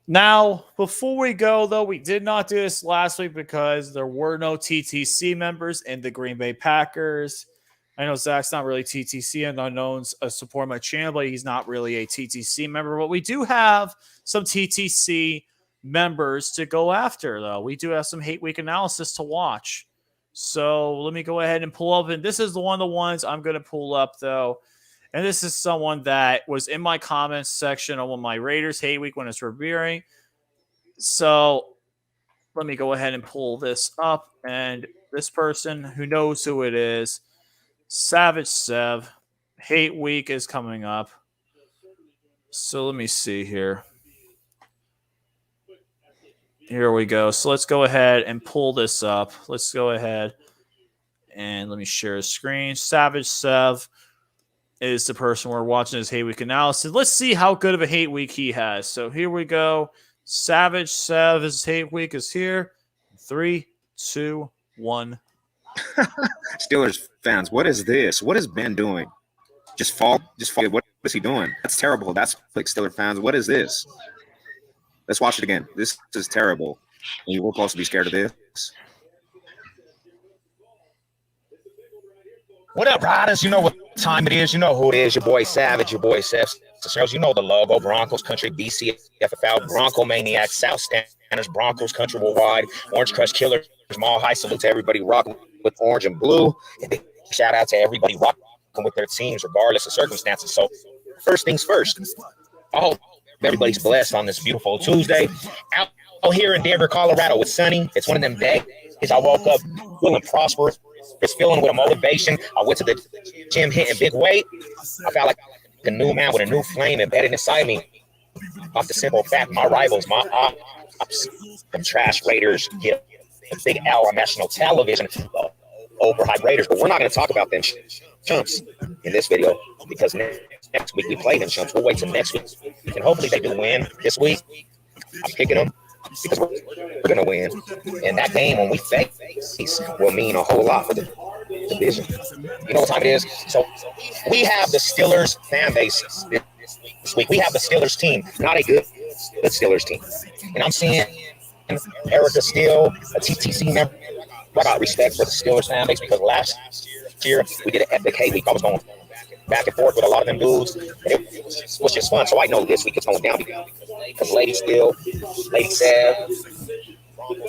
Now, before we go, though, we did not do this last week because there were no TTC members in the Green Bay Packers. I know Zach's not really TTC and Unknown's a support my channel, but he's not really a TTC member. But we do have some TTC members to go after, though. We do have some hate week analysis to watch. So let me go ahead and pull up. And this is one of the ones I'm going to pull up, though. And this is someone that was in my comments section on my Raiders hate week when it's reviewing. So let me go ahead and pull this up. And this person who knows who it is, Savage Sev, hate week is coming up. So let me see here. Here we go. So let's go ahead and pull this up. Let's go ahead and let me share a screen. Savage Sev is the person we're watching his hate week analysis. Let's see how good of a hate week he has. So here we go. Savage Sev, his hate week is here. 3, 2, 1. Steelers fans, what is this? What is Ben doing? Just fall. What is he doing? That's terrible. That's like Steelers fans. What is this? Let's watch it again. This is terrible. And you were supposed to be scared of this. What up, Riders? You know what time it is. You know who it is. Your boy Savage, your boy Seth. You know the logo. Broncos Country, BCFFL, Bronco Maniacs, South Standers, Broncos Country Worldwide, Orange Crush Killers, Mall High. Salute to everybody rocking with orange and blue. And big shout out to everybody rocking with their teams, regardless of circumstances. So, first things first. I hope everybody's blessed on this beautiful Tuesday. Out here in Denver, Colorado, it's sunny. It's one of them days I woke up feeling prosperous. It's feeling with a motivation. I went to the gym hitting big weight. I felt like a new man with a new flame embedded inside me. Off the simple fact, my rivals, my ops, them trash Raiders get a big L on national television. Overhyped Raiders, but we're not going to talk about them chumps in this video because next week we play them chumps. We'll wait till next week, and hopefully they do win this week. I'm picking them because we're going to win, and that game when we face will mean a whole lot for the division. You know what time it is? So we have the Steelers fan base this week. We have the Steelers team, not a good Steelers team, and I'm seeing Erica Steele, a TTC member. I got respect for the Steelers fan base because last year we did an epic hate week. I was going back and forth with a lot of them dudes. And it was just fun. So I know this week it's going down because Lady Steele, Lady Sav,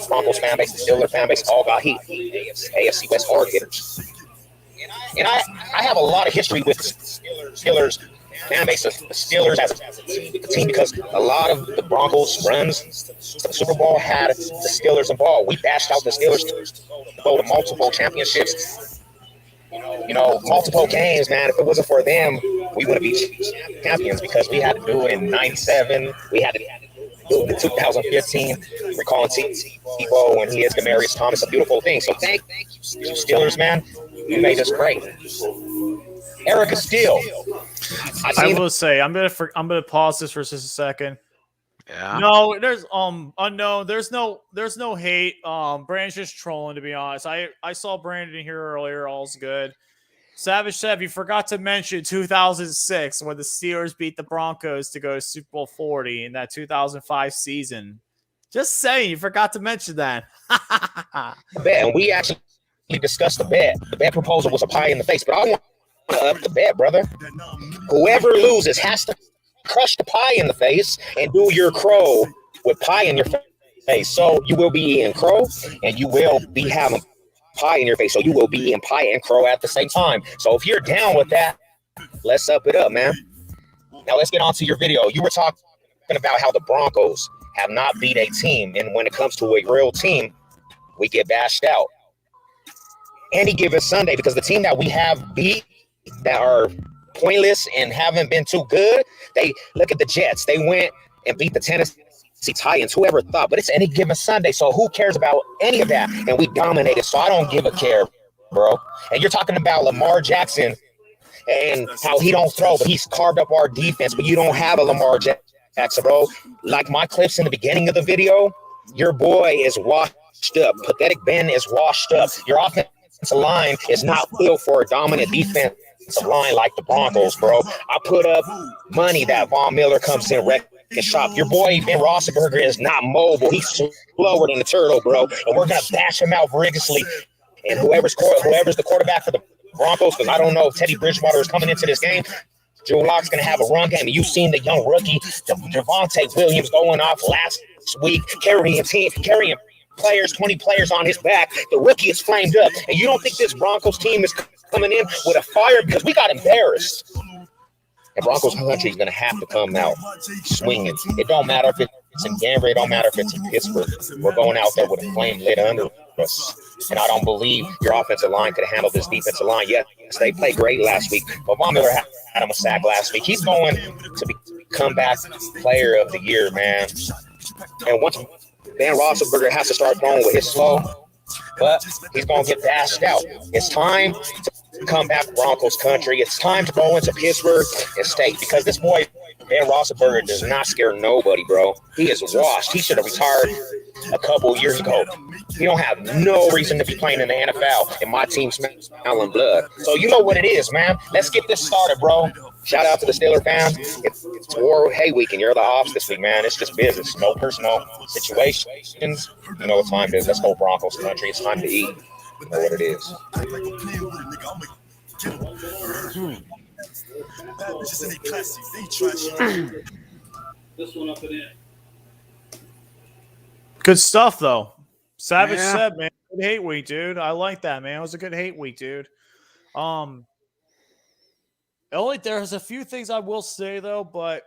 Broncos fan base, the Steelers fan base all got heat. AFC West hard hitters. And I have a lot of history with Steelers fan base, the Steelers as a team because a lot of the Broncos runs to the Super Bowl had the Steelers involved. We bashed out the Steelers to go to multiple championships, multiple games, man. If it wasn't for them, we wouldn't be champions because we had to do it in 97. We had to do it in 2015. Recalling Tebow when he is Demaryius Thomas, a beautiful thing. So thank you, Steelers, man. You made us great. Erica Steele. I will say I'm gonna pause this for just a second. Yeah. No, there's unknown. There's no hate. Brandon's just trolling, to be honest. I saw Brandon here earlier. All's good. Savage Sev, you forgot to mention 2006 when the Steelers beat the Broncos to go to Super Bowl 40 in that 2005 season. Just saying, you forgot to mention that. And we actually discussed the bet. The bet proposal was a pie in the face, but I want to up the bet, brother. Whoever loses has to crush the pie in the face and do your crow with pie in your face. So you will be eating crow and you will be having pie in your face. So you will be eating pie and crow at the same time. So if you're down with that, let's up it up, man. Now let's get on to your video. You were talking about how the Broncos have not beat a team. And when it comes to a real team, we get bashed out. Any given Sunday, because the team that we have beat that are pointless and haven't been too good, they look at the Jets. They went and beat the Tennessee Titans. Whoever thought? But it's any given Sunday, so who cares about any of that? And we dominated, so I don't give a care, bro. And you're talking about Lamar Jackson and how he don't throw, but he's carved up our defense, but you don't have a Lamar Jackson, bro. Like my clips in the beginning of the video, your boy is washed up. Pathetic Ben is washed up. Your offensive line is not built for a dominant defensive line like the Broncos, bro. I put up money that Von Miller comes in wreck and shop. Your boy Ben Roethlisberger is not mobile. He's slower than the turtle, bro. And we're gonna bash him out rigorously. And whoever's the quarterback for the Broncos, because I don't know if Teddy Bridgewater is coming into this game. Drew Lock's gonna have a run game. And you've seen the young rookie Javonte Williams going off last week, carrying players, 20 players on his back. The rookie is flamed up. And you don't think this Broncos team is coming in with a fire? Because we got embarrassed. And Broncos country is going to have to come out swinging. It don't matter if it's in Denver. It don't matter if it's in Pittsburgh. We're going out there with a flame lit under us. And I don't believe your offensive line could handle this defensive line. Yes, they played great last week. But Von Miller had him a sack last week. He's going to be comeback player of the year, man. And once Ben Roethlisberger has to start throwing with his slow, but he's going to get bashed out. It's time to come back Broncos country. It's time to go into Pittsburgh and stay, because this boy Ben Roethlisberger does not scare nobody, bro. He is washed. He should have retired a couple years ago. He don't have no reason to be playing in the NFL, and my team's smelling blood. So you know what it is, man. Let's get this started, bro. Shout out to the Steelers fans. It's War Hay Week, and you're the ops this week, man. It's just business. No personal situations. You know what time it is. Let's go Broncos country. It's time to eat. You know what it is. Good stuff, though. Savage Yeah. said, man, good hate week, dude. I like that, man. It was a good hate week, dude. There's a few things I will say, though, but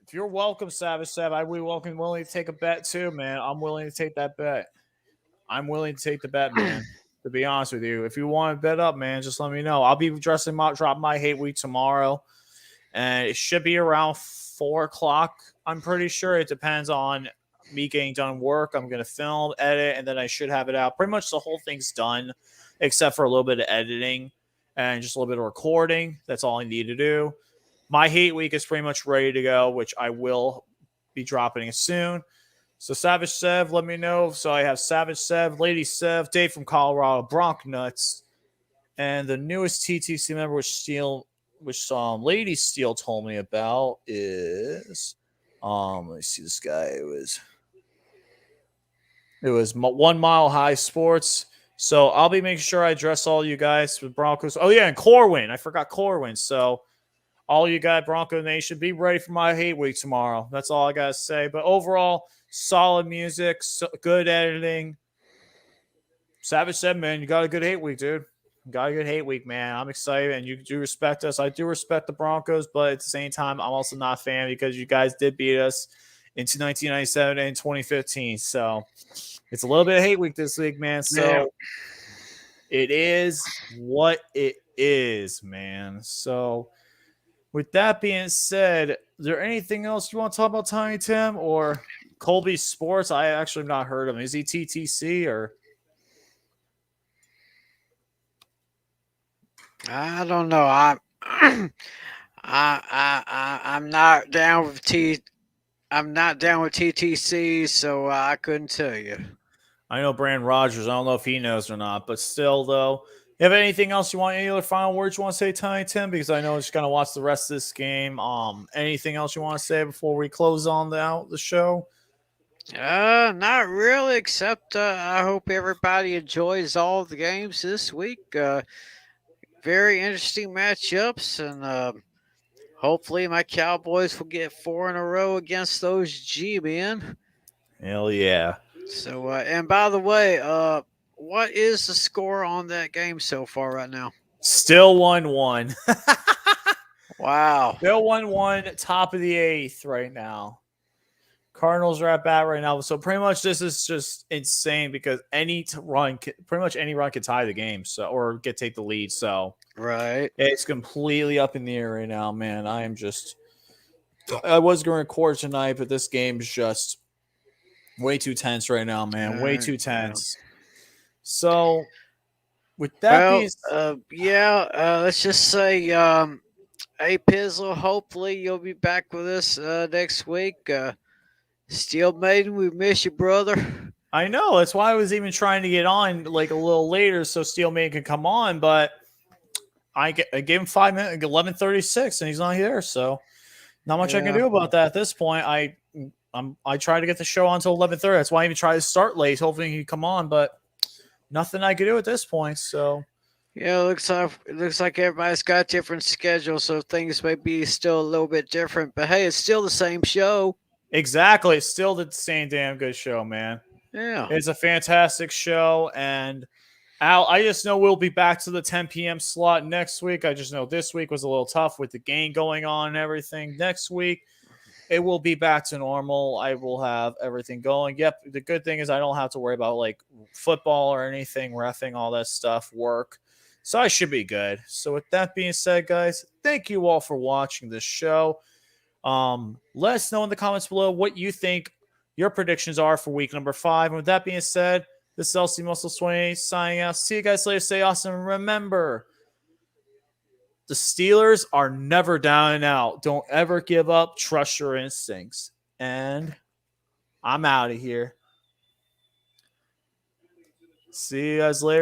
if you're welcome, Savage said, I will willing to take a bet, too, man. I'm willing to take that bet. I'm willing to take the bet, man. To be honest with you, if you want to bet up, man, just let me know. I'll be dropping my hate week tomorrow, and it should be around 4:00. I'm pretty sure. It depends on me getting done work. I'm gonna film, edit, and then I should have it out. Pretty much the whole thing's done, except for a little bit of editing and just a little bit of recording. That's all I need to do. My hate week is pretty much ready to go, which I will be dropping it soon. So Savage Sev, let me know. So I have Savage Sev, Lady Sev, Dave from Colorado, Bronc Nuts, and the newest TTC member, which Lady Steel told me about is let me see this guy. It was 1 Mile High Sports. So I'll be making sure I address all you guys with Broncos. Oh yeah, and Corwin. I forgot Corwin. So all you guys, Bronco Nation, be ready for my hate week tomorrow. That's all I gotta say. But overall, solid music, good editing. Savage said, man, you got a good hate week, dude. You got a good hate week, man. I'm excited, and you do respect us. I do respect the Broncos, but at the same time, I'm also not a fan because you guys did beat us in 1997 and 2015. So it's a little bit of hate week this week, man. So it is what it is, man. So with that being said, is there anything else you want to talk about, Tiny Tim, or Colby Sports? I actually have not heard of him. Is he TTC or? I don't know. I'm not down with I'm not down with TTC, so I couldn't tell you. I know Brandon Rogers. I don't know if he knows or not, but still, though. You have anything else you want? Any other final words you want to say, Tiny Tim? Because I know it's going to watch the rest of this game. Anything else you want to say before we close on the show? Not really, except I hope everybody enjoys all the games this week. Very interesting matchups, and hopefully my Cowboys will get 4 in a row against those G-men. Hell yeah. So, and by the way, what is the score on that game so far right now? Still 1-1. Wow. Still 1-1, top of the 8th right now. Cardinals are at bat right now. So pretty much this is just insane because pretty much any run could tie the game, so or take the lead. So Right. it's completely up in the air right now, man. I was going to record tonight, but this game is just way too tense right now, man. Way too tense. So with that being let's just say, hey Pizzle, hopefully you'll be back with us next week. Steel Maiden, we miss you, brother. I know. That's why I was even trying to get on like a little later so Steel Maiden could come on, but I gave him 5 minutes, 11:36, and he's not here. So not much I can do about that at this point. I try to get the show on until 11:30. That's why I even try to start late, hoping he can come on, but nothing I can do at this point. So yeah, it looks like everybody's got different schedules, so things may be still a little bit different. But hey, it's still the same show. exactly, it's still the same damn good show, man. Yeah, It's a fantastic show, and Al, I just know we'll be back to the 10 p.m. slot next week. I just know this week was a little tough with the game going on and everything. Next week, it will be back to normal. I will have everything going. Yep, the good thing is I don't have to worry about like football or anything, reffing, all that stuff, work. So I should be good. So with that being said, guys, thank you all for watching this show. Let us know in the comments below what you think your predictions are for week number 5. And with that being said, this is LC Muscle 20 signing out. See you guys later. Stay awesome. Remember, the Steelers are never down and out. Don't ever give up. Trust your instincts. And I'm out of here. See you guys later.